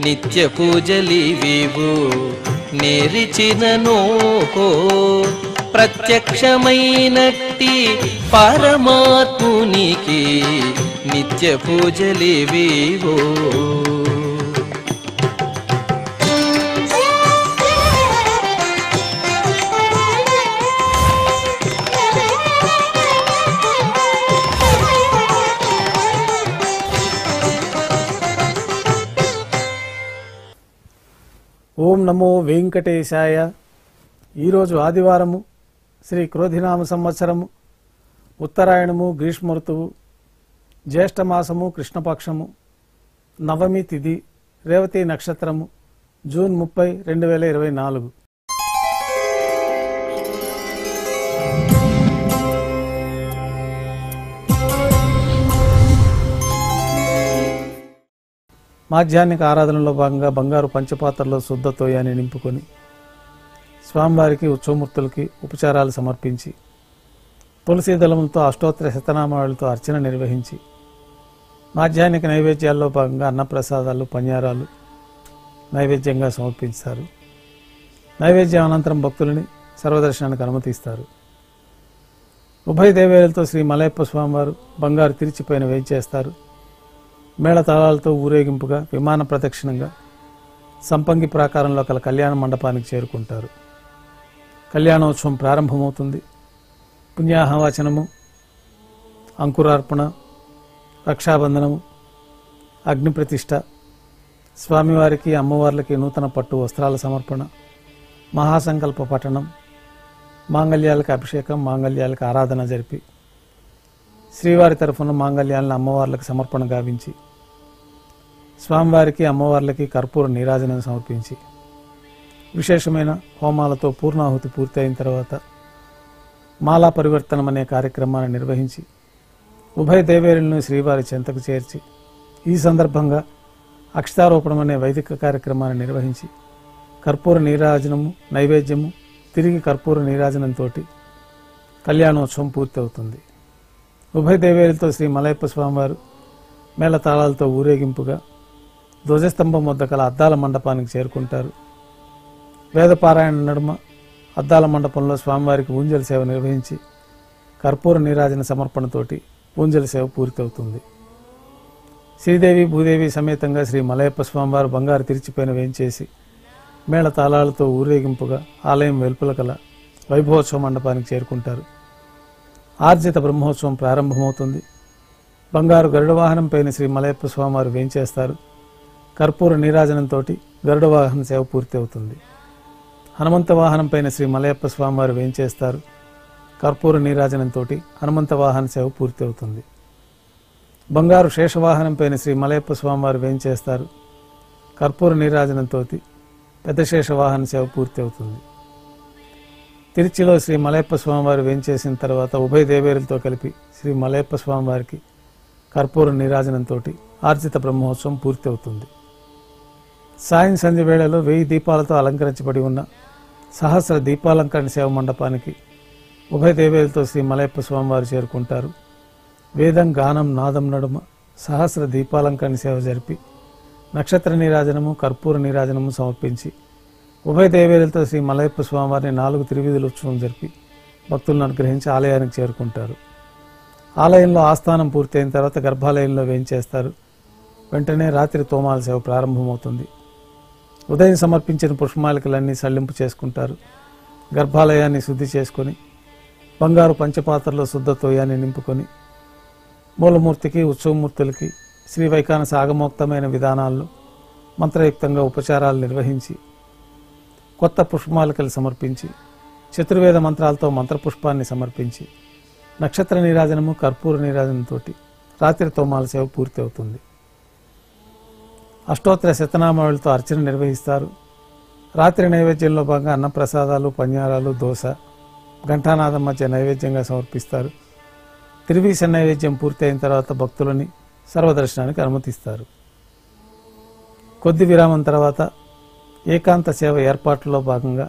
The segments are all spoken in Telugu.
నిత్య పూజలివివు నేరిచినను ప్రత్యక్షమైనట్టి పరమాత్మునికి నిత్య పూజలివివు. ఓం నమో వెంకటేశాయ. ఈరోజు ఆదివారము, శ్రీ క్రోధినామ సంవత్సరము, ఉత్తరాయణము, గ్రీష్మ ఋతువు, జ్యేష్ఠమాసము, కృష్ణపక్షము, నవమి తిథి, రేవతి నక్షత్రము, జూన్ 30, 2024. మాధ్యాహ్నిక ఆరాధనలో భాగంగా బంగారు పంచపాత్రలో శుద్ధ తోయాన్ని నింపుకొని స్వామివారికి, ఉత్సవమూర్తులకి ఉపచారాలు సమర్పించి తులసీ దళములతో అష్టోత్తర శతనామాలతో అర్చన నిర్వహించి మాధ్యాహ్నిక నైవేద్యాల్లో భాగంగా అన్నప్రసాదాలు, పన్యారాలు నైవేద్యంగా సమర్పిస్తారు. నైవేద్యం అనంతరం భక్తులని సర్వదర్శనానికి అనుమతిస్తారు. ఉభయ దేవేలతో శ్రీ మలయప్ప స్వామివారు బంగారు తిరిచిపైన వేయించేస్తారు. మేళతాళాలతో ఊరేగింపుగా విమాన ప్రదక్షిణంగా సంపంగి ప్రాకారంలో కల కళ్యాణ మండపానికి చేరుకుంటారు. కళ్యాణోత్సవం ప్రారంభమవుతుంది. పుణ్యాహవాచనము, అంకురార్పణ, రక్షాబంధనము, అగ్నిప్రతిష్ఠ, స్వామివారికి, అమ్మవార్లకి నూతన పట్టు వస్త్రాల సమర్పణ, మహాసంకల్ప పఠనం, మాంగళ్యాలకు అభిషేకం, మాంగళ్యాలకు ఆరాధన జరిపి శ్రీవారి తరఫున మాంగళ్యాలను అమ్మవార్లకు సమర్పణ గావించి స్వామివారికి, అమ్మవార్లకి కర్పూర నీరాజనం సమర్పించి విశేషమైన హోమాలతో పూర్ణాహుతి పూర్తి అయిన తర్వాత మాలా పరివర్తనం అనే కార్యక్రమాన్ని నిర్వహించి ఉభయ దేవేరులను శ్రీవారి చెంతకు చేర్చి ఈ సందర్భంగా అక్షతారోపణం అనే వైదిక కార్యక్రమాన్ని నిర్వహించి కర్పూర నీరాజనము, నైవేద్యము, తిరిగి కర్పూర నీరాజనంతో కళ్యాణోత్సవం పూర్తి అవుతుంది. ఉభయ దేవేరులతో శ్రీ మలయప్ప స్వామివారు మేళతాళాలతో ఊరేగింపుగా ధ్వజస్తంభం వద్ద కల అద్దాల మండపానికి చేరుకుంటారు. వేదపారాయణ నడుమ అద్దాల మండపంలో స్వామివారికి ఊంజల సేవ నిర్వహించి కర్పూర నీరాజన సమర్పణతోటి ఊంజల సేవ పూర్తవుతుంది. శ్రీదేవి, భూదేవి సమేతంగా శ్రీ మలయప్ప స్వామివారు బంగారు తిరిచిపైన వేయించేసి మేళతాళాలతో ఊరేగింపుగా ఆలయం వెలుపల కల వైభవోత్సవ మండపానికి చేరుకుంటారు. ఆర్జిత బ్రహ్మోత్సవం ప్రారంభమవుతుంది. బంగారు గరుడ వాహనం పైన శ్రీ మలయప్ప స్వామివారు వేయించేస్తారు. కర్పూర నీరాజనంతో గరుడ వాహన సేవ పూర్తి అవుతుంది. హనుమంత వాహనం పైన శ్రీ మలయప్ప స్వామివారు వేయించేస్తారు. కర్పూర నీరాజనంతో హనుమంత వాహన సేవ పూర్తి అవుతుంది. బంగారు శేషవాహనం పైన శ్రీ మలయప్ప స్వామివారు వేయించేస్తారు. కర్పూర నీరాజనంతో పెద్ద శేషవాహన సేవ పూర్తి అవుతుంది. తిరుచిలో శ్రీ మలయప్ప స్వామివారు వేయించేసిన తర్వాత ఉభయ దేవేరులతో కలిపి శ్రీ మలయప్ప స్వామివారికి కర్పూర నీరాజనంతో ఆర్జిత బ్రహ్మోత్సవం పూర్తి అవుతుంది. సాయం సంధ్య వేళలో 1000 దీపాలతో అలంకరించబడి ఉన్న సహస్ర దీపాలంకరణ సేవ మండపానికి ఉభయ దేవేరులతో శ్రీ మలయప్ప స్వామివారు చేరుకుంటారు. వేదం, గానం, నాదం నడుమ సహస్ర దీపాలంకరణ సేవ జరిపి నక్షత్ర నీరాజనము, కర్పూర నీరాజనము సమర్పించి ఉభయ దేవేరులతో శ్రీ మలయప్ప స్వామివారిని 4 తిరువీధుల ఉత్సవం జరిపి భక్తులను అనుగ్రహించి ఆలయానికి చేరుకుంటారు. ఆలయంలో ఆస్థానం పూర్తయిన తర్వాత గర్భాలయంలో వేయించేస్తారు. వెంటనే రాత్రి తోమాల సేవ ప్రారంభమవుతుంది. ఉదయం సమర్పించిన పుష్పమాలికలన్నీ సళ్లింపు చేసుకుంటారు. గర్భాలయాన్ని శుద్ధి చేసుకొని బంగారు పంచపాత్రలో శుద్ధ తోయాన్ని నింపుకొని మూలమూర్తికి, ఉత్సవమూర్తులకి శ్రీ వైఖానస ఆగమోక్తమైన విధానాల్లో మంత్రయుక్తంగా ఉపచారాలు నిర్వహించి కొత్త పుష్పమాలికలు సమర్పించి చతుర్వేద మంత్రాలతో మంత్రపుష్పాన్ని సమర్పించి నక్షత్ర నీరాజనము, కర్పూర నీరాజనంతో రాత్రి తోమాల సేవ పూర్తి అవుతుంది. అష్టోత్తర శతనామావళితో అర్చన నిర్వహిస్తారు. రాత్రి నైవేద్యంలో భాగంగా అన్నప్రసాదాలు, పన్యారాలు, దోశ, ఘంటానాదం మధ్య నైవేద్యంగా సమర్పిస్తారు. తిరువీస నైవేద్యం పూర్తి అయిన తర్వాత భక్తులని సర్వదర్శనానికి అనుమతిస్తారు. కొద్ది విరామం తర్వాత ఏకాంత సేవ ఏర్పాట్లలో భాగంగా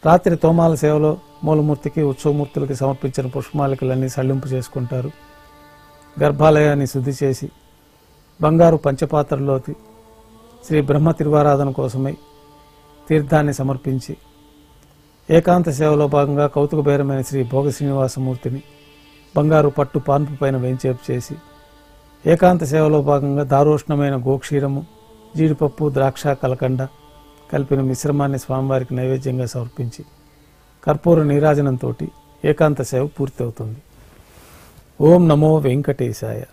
రాత్రి తోమాల సేవలో మూలమూర్తికి, ఉత్సవమూర్తులకి సమర్పించిన పుష్పమాలికలన్నీ సళ్లింపు చేసుకుంటారు. గర్భాలయాన్ని శుద్ధి చేసి బంగారు పంచపాత్రలోకి శ్రీ బ్రహ్మ తిరువారాధన కోసమై తీర్థాన్ని సమర్పించి ఏకాంత సేవలో భాగంగా కౌతుకబేరమైన శ్రీ భోగ శ్రీనివాసమూర్తిని బంగారు పట్టు పాన్పు పైన వేంచేపు చేసి ఏకాంత సేవలో భాగంగా దారోష్ణమైన గోక్షీరము, జీడిపప్పు, ద్రాక్ష, కలకండ కలిపిన మిశ్రమాన్ని స్వామివారికి నైవేద్యంగా సమర్పించి కర్పూర నీరాజనంతో ఏకాంత సేవ పూర్తవుతుంది. ఓం నమో వెంకటేశాయ.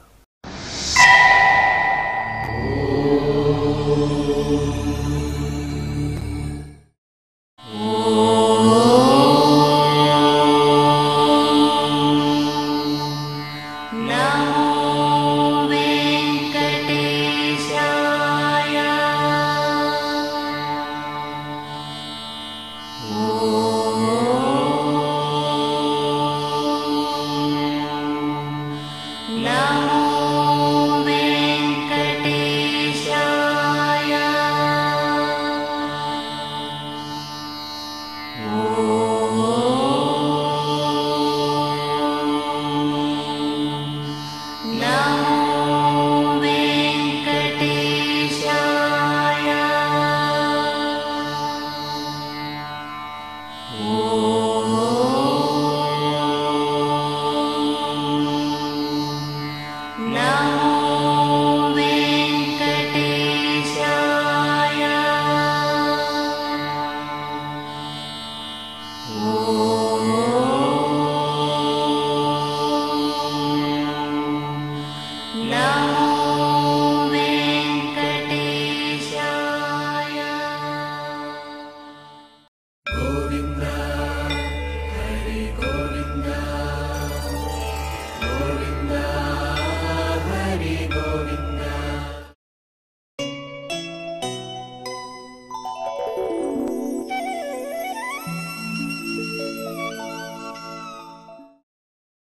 Oh